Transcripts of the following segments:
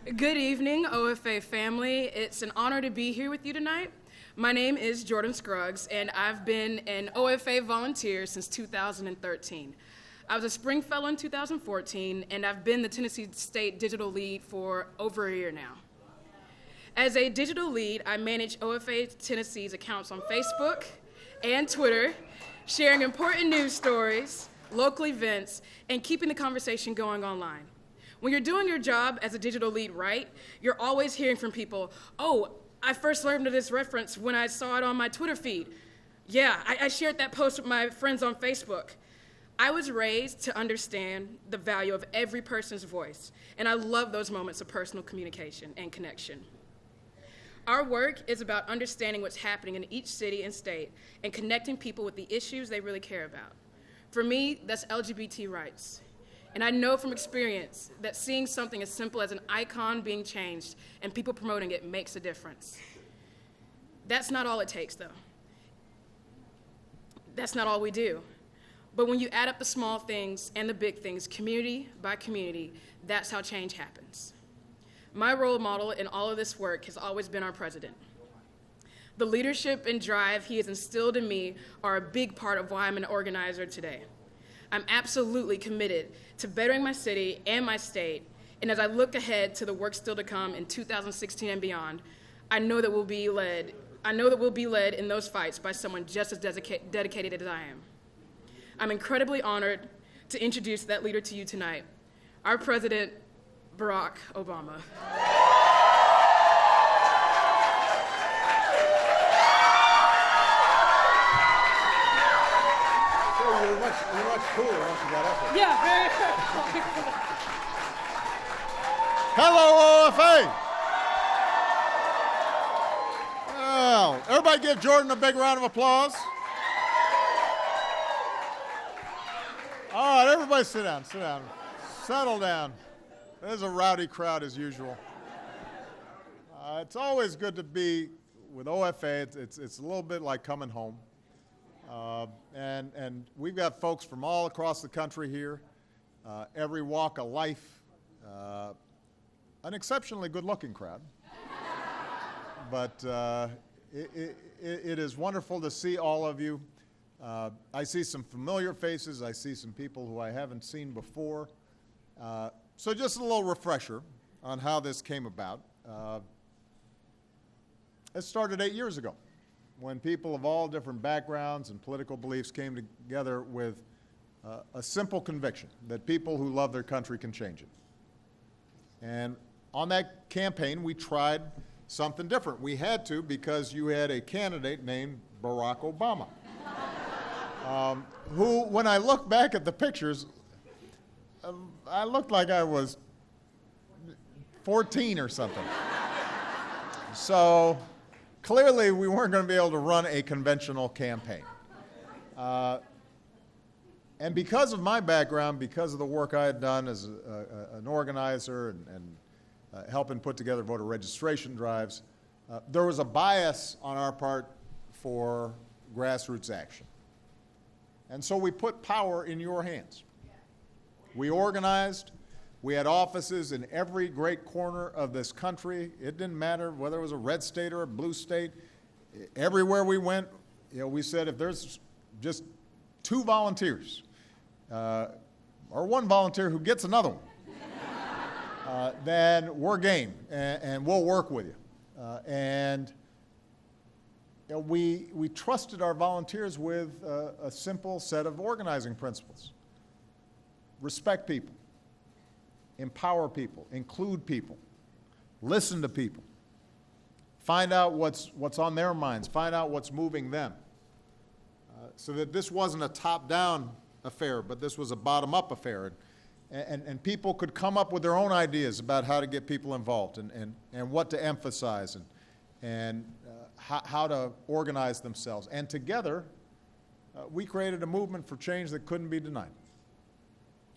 Good evening, OFA family. It's an honor to be here with you tonight. My name is Jordan Scruggs, and I've been an OFA volunteer since 2013. I was a spring fellow in 2014, and I've been the Tennessee State Digital Lead for over a year now. As a digital lead, I manage OFA Tennessee's accounts on Facebook and Twitter, sharing important news stories, local events, and keeping the conversation going online. When you're doing your job as a digital lead right, you're always hearing from people, oh, I first learned of this reference when I saw it on my Twitter feed. Yeah, I shared that post with my friends on Facebook. I was raised to understand the value of every person's voice, and I love those moments of personal communication and connection. Our work is about understanding what's happening in each city and state and connecting people with the issues they really care about. For me, that's LGBT rights. And I know from experience that seeing something as simple as an icon being changed and people promoting it makes a difference. That's not all it takes, though. That's not all we do. But when you add up the small things and the big things, community by community, that's how change happens. My role model in all of this work has always been our president. The leadership and drive he has instilled in me are a big part of why I'm an organizer today. I'm absolutely committed to bettering my city and my state, and as I look ahead to the work still to come in 2016 and beyond, I know that we'll be led in those fights by someone just as dedicated as I am. I'm incredibly honored to introduce that leader to you tonight, our President, Barack Obama. You're much cooler once you got up there. Yeah, very Hello, OFA! Well, everybody give Jordan a big round of applause. All right, everybody sit down, settle down. There's a rowdy crowd as usual. It's always good to be with OFA. It's a little bit like coming home. And we've got folks from all across the country here, every walk of life, an exceptionally good-looking crowd. But it is wonderful to see all of you. I see some familiar faces. I see some people who I haven't seen before. So just a little refresher on how this came about. It started 8 years ago, when people of all different backgrounds and political beliefs came together with a simple conviction that people who love their country can change it. And on that campaign, we tried something different. We had to, because you had a candidate named Barack Obama, who, when I look back at the pictures, I looked like I was 14 or something. So clearly, we weren't going to be able to run a conventional campaign. And because of my background, because of the work I had done as an organizer and helping put together voter registration drives, there was a bias on our part for grassroots action. And so we put power in your hands. We organized. We had offices in every great corner of this country. It didn't matter whether it was a red state or a blue state. Everywhere we went, we said if there's just 2 volunteers, or 1 volunteer who gets another one, then we're game, and we'll work with you. We trusted our volunteers with a simple set of organizing principles. Respect people. Empower people, include people, listen to people, find out what's on their minds, find out what's moving them, so that this wasn't a top-down affair, but this was a bottom-up affair. And people could come up with their own ideas about how to get people involved and what to emphasize and how to organize themselves. And together, we created a movement for change that couldn't be denied.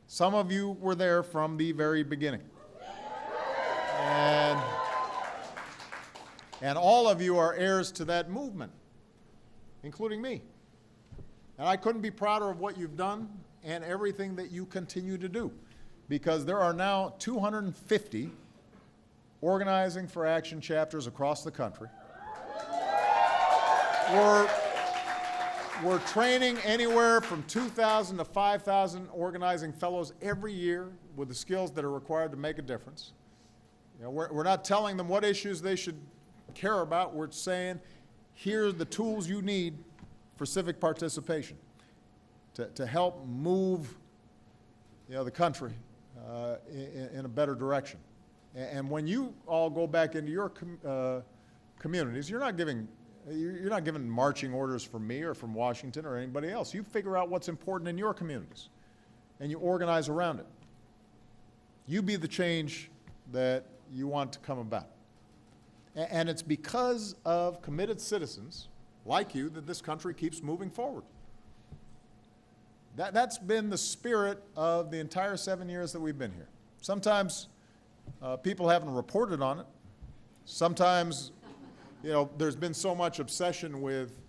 Some of you were there from the very beginning. And all of you are heirs to that movement, including me. And I couldn't be prouder of what you've done and everything that you continue to do, because there are now 250 organizing for action chapters across the country. We're training anywhere from 2,000 to 5,000 organizing fellows every year with the skills that are required to make a difference. You know, we're not telling them what issues they should care about. We're saying, here are the tools you need for civic participation to help move, you know, the country in a better direction. And when you all go back into your communities, you're not giving marching orders from me or from Washington or anybody else. You figure out what's important in your communities, and you organize around it. You be the change that you want to come about. And it's because of committed citizens like you that this country keeps moving forward. That's been the spirit of the entire 7 years that we've been here. Sometimes people haven't reported on it. Sometimes, you know, there's been so much obsession with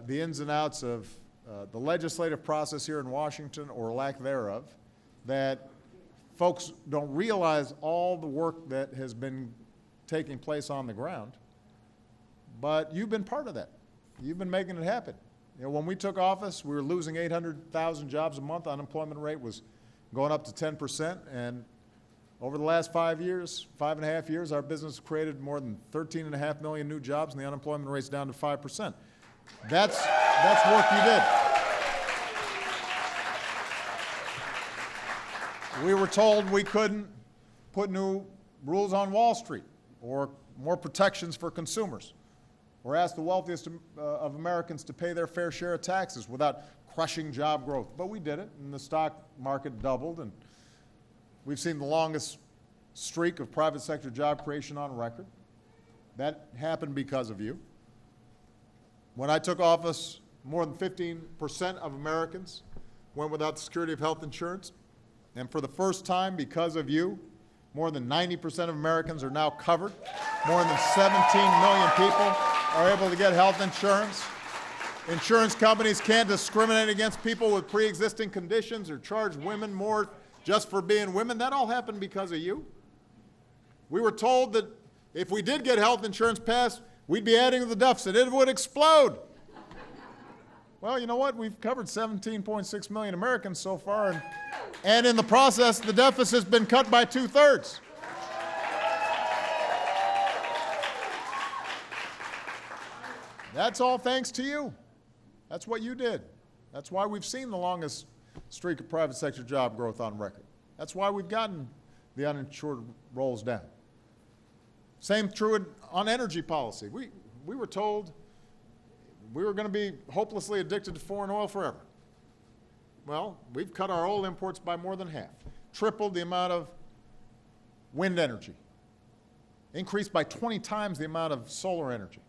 the ins and outs of the legislative process here in Washington, or lack thereof, that folks don't realize all the work that has been taking place on the ground. But you've been part of that. You've been making it happen. You know, when we took office, we were losing 800,000 jobs a month. Unemployment rate was going up to 10%. And over the last 5 years, 5.5 years, our business created more than 13.5 million new jobs, and the unemployment rate's down to 5%. That's work you did. We were told we couldn't put new rules on Wall Street or more protections for consumers, or ask the wealthiest of Americans to pay their fair share of taxes without crushing job growth. But we did it, and the stock market doubled, and we've seen the longest streak of private sector job creation on record. That happened because of you. When I took office, more than 15% of Americans went without the security of health insurance. And for the first time, because of you, more than 90% of Americans are now covered. More than 17 million people are able to get health insurance. Insurance companies can't discriminate against people with pre-existing conditions or charge women more just for being women. That all happened because of you. We were told that if we did get health insurance passed, we'd be adding to the deficit. It would explode. Well, you know what? We've covered 17.6 million Americans so far, and in the process, the deficit's been cut by 2/3. That's all thanks to you. That's what you did. That's why we've seen the longest streak of private sector job growth on record. That's why we've gotten the uninsured rolls down. Same true on energy policy. We were told we were going to be hopelessly addicted to foreign oil forever. Well, we've cut our oil imports by more than half, tripled the amount of wind energy, increased by 20 times the amount of solar energy,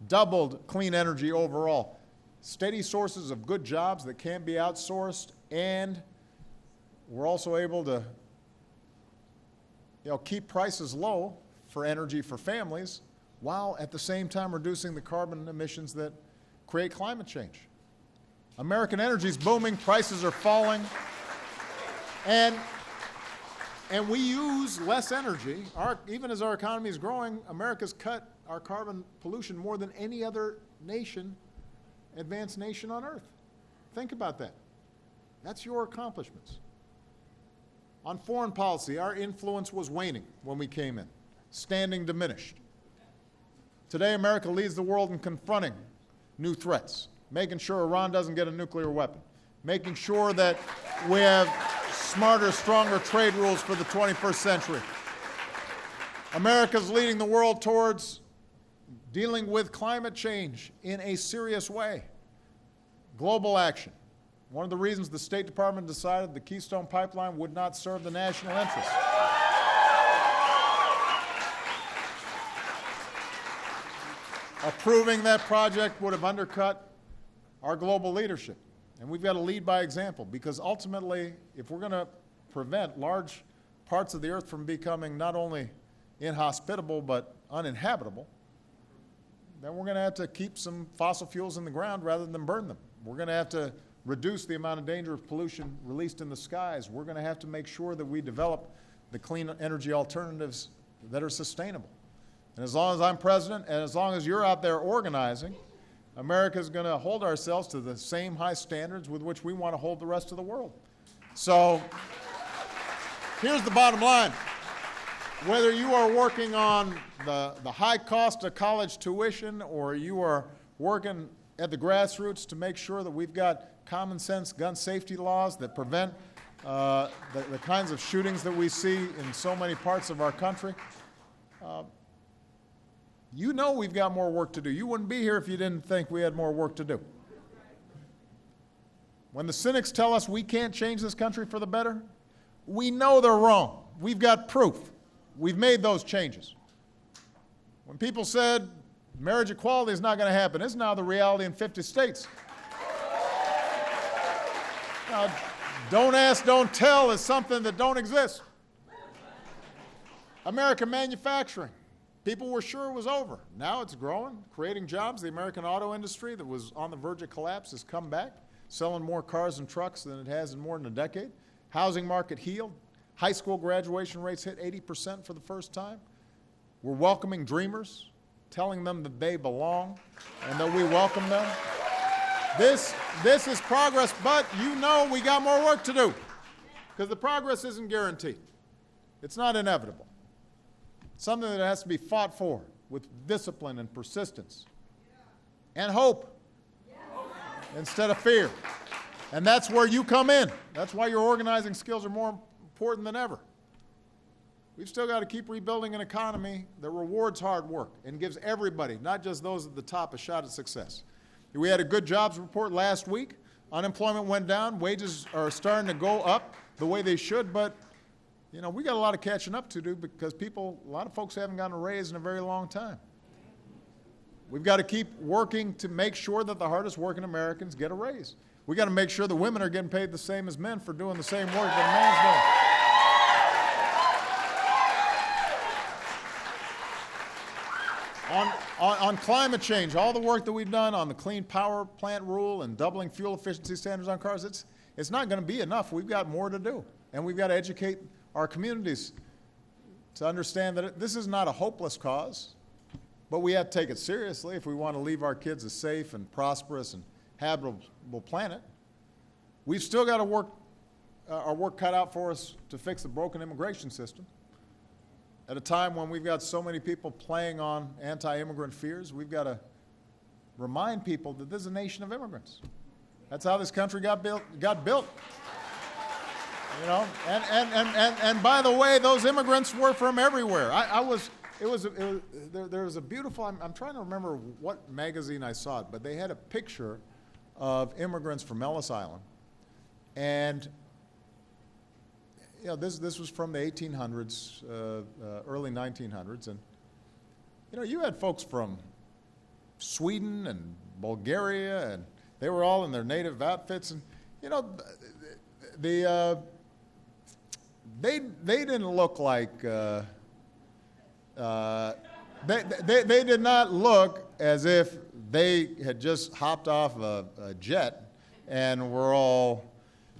doubled clean energy overall, steady sources of good jobs that can't be outsourced, and we're also able to, you know, keep prices low for energy for families while at the same time reducing the carbon emissions that create climate change. American energy is booming, prices are falling, and we use less energy. Even as our economy is growing, America's cut our carbon pollution more than any other nation, advanced nation on earth. Think about that. That's your accomplishments. On foreign policy, our influence was waning when we came in, standing diminished. Today, America leads the world in confronting new threats, making sure Iran doesn't get a nuclear weapon, making sure that we have smarter, stronger trade rules for the 21st century. America's leading the world towards dealing with climate change in a serious way. Global action. One of the reasons the State Department decided the Keystone Pipeline would not serve the national interest. Approving that project would have undercut our global leadership. And we've got to lead by example, because ultimately, if we're going to prevent large parts of the earth from becoming not only inhospitable but uninhabitable, then we're going to have to keep some fossil fuels in the ground rather than burn them. We're going to have to reduce the amount of dangerous pollution released in the skies. We're going to have to make sure that we develop the clean energy alternatives that are sustainable. And as long as I'm president and as long as you're out there organizing, America's going to hold ourselves to the same high standards with which we want to hold the rest of the world. So here's the bottom line. Whether you are working on the high cost of college tuition or you are working at the grassroots to make sure that we've got common sense gun safety laws that prevent the kinds of shootings that we see in so many parts of our country, you know we've got more work to do. You wouldn't be here if you didn't think we had more work to do. When the cynics tell us we can't change this country for the better, we know they're wrong. We've got proof. We've made those changes. When people said marriage equality is not going to happen, it's now the reality in 50 states. Now, don't ask, don't tell is something that don't exist. American manufacturing. People were sure it was over. Now it's growing, creating jobs. The American auto industry that was on the verge of collapse has come back, selling more cars and trucks than it has in more than a decade. Housing market healed. High school graduation rates hit 80% for the first time. We're welcoming dreamers, telling them that they belong and that we welcome them. This is progress, but you know we got more work to do because the progress isn't guaranteed. It's not inevitable. Something that has to be fought for with discipline and persistence and hope instead of fear. And that's where you come in. That's why your organizing skills are more important than ever. We've still got to keep rebuilding an economy that rewards hard work and gives everybody, not just those at the top, a shot at success. We had a good jobs report last week. Unemployment went down. Wages are starting to go up the way they should, but you know, we got a lot of catching up to do because a lot of folks haven't gotten a raise in a very long time. We've got to keep working to make sure that the hardest working Americans get a raise. We got to make sure that women are getting paid the same as men for doing the same work that a man's doing. On climate change, all the work that we've done on the clean power plant rule and doubling fuel efficiency standards on cars, it's not going to be enough. We've got more to do. And we've got to educate our communities to understand that this is not a hopeless cause, but we have to take it seriously if we want to leave our kids a safe and prosperous and habitable planet. We've still got to our work cut out for us to fix the broken immigration system. At a time when we've got so many people playing on anti-immigrant fears, we've got to remind people that this is a nation of immigrants. That's how this country got built. You know, and by the way, those immigrants were from everywhere. There was a beautiful, I'm trying to remember what magazine I saw it, but they had a picture of immigrants from Ellis Island. And, you know, this was from the 1800s, early 1900s. And, you know, you had folks from Sweden and Bulgaria, and they were all in their native outfits. And, you know, they didn't look like, they did not look as if they had just hopped off a jet and were all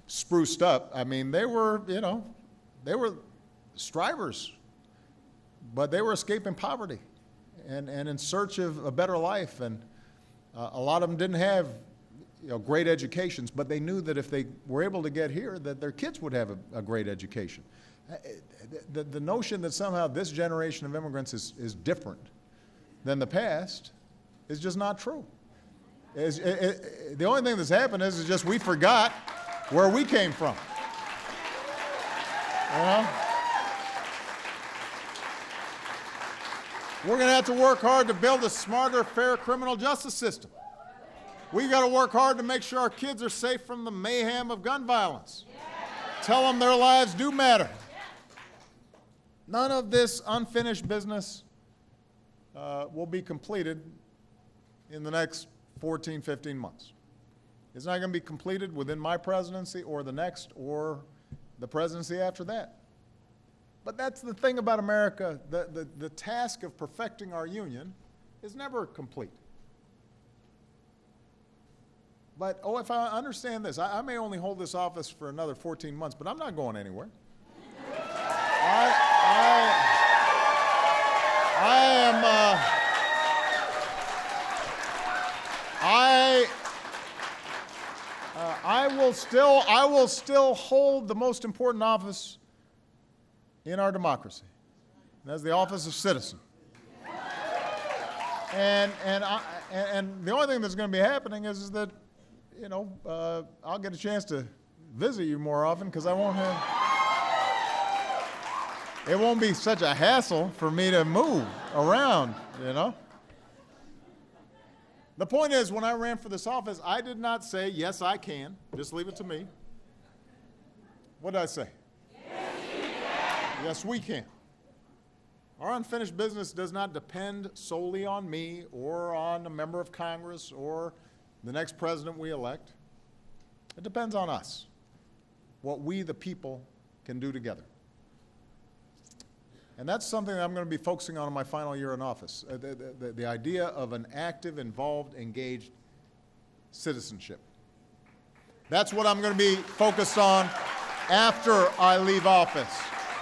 spruced up. I mean, they were strivers, but they were escaping poverty and in search of a better life. And a lot of them didn't have great educations, but they knew that if they were able to get here, that their kids would have a great education. The notion that somehow this generation of immigrants is different than the past is just not true. The only thing that's happened is just we forgot where we came from. You know? We're going to have to work hard to build a smarter, fair criminal justice system. We've got to work hard to make sure our kids are safe from the mayhem of gun violence. Tell them their lives do matter. None of this unfinished business will be completed in the next 14, 15 months. It's not going to be completed within my presidency or the next or the presidency after that. But that's the thing about America. The task of perfecting our union is never complete. But if I understand this, I may only hold this office for another 14 months, but I'm not going anywhere. I will still hold the most important office in our democracy, and that's the office of citizen. And the only thing that's going to be happening is that, I'll get a chance to visit you more often because it won't be such a hassle for me to move around, The point is, when I ran for this office, I did not say, yes, I can. Just leave it to me. What did I say? Yes, we can. Our unfinished business does not depend solely on me or on a member of Congress or the next president we elect. It depends on us, what we, the people, can do together. And that's something that I'm going to be focusing on in my final year in office, the idea of an active, involved, engaged citizenship. That's what I'm going to be focused on after I leave office,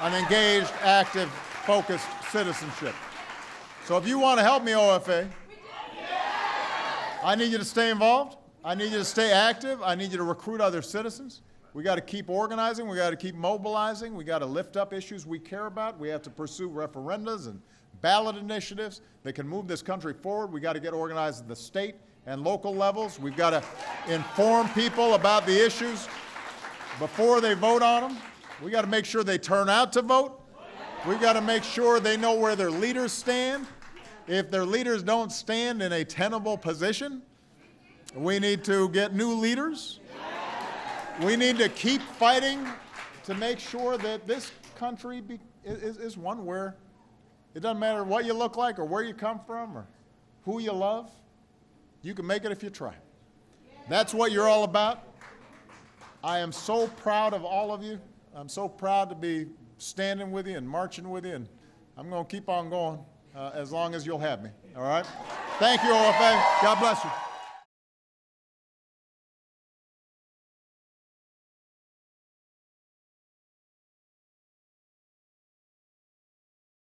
an engaged, active, focused citizenship. So if you want to help me, OFA, I need you to stay involved. I need you to stay active. I need you to recruit other citizens. We got to keep organizing. We got to keep mobilizing. We got to lift up issues we care about. We have to pursue referendums and ballot initiatives that can move this country forward. We got to get organized at the state and local levels. We've got to inform people about the issues before they vote on them. We got to make sure they turn out to vote. We've got to make sure they know where their leaders stand. If their leaders don't stand in a tenable position, we need to get new leaders. We need to keep fighting to make sure that this country is one where it doesn't matter what you look like or where you come from or who you love. You can make it if you try. That's what you're all about. I am so proud of all of you. I'm so proud to be standing with you and marching with you, and I'm going to keep on going as long as you'll have me. All right? Thank you, OFA. God bless you.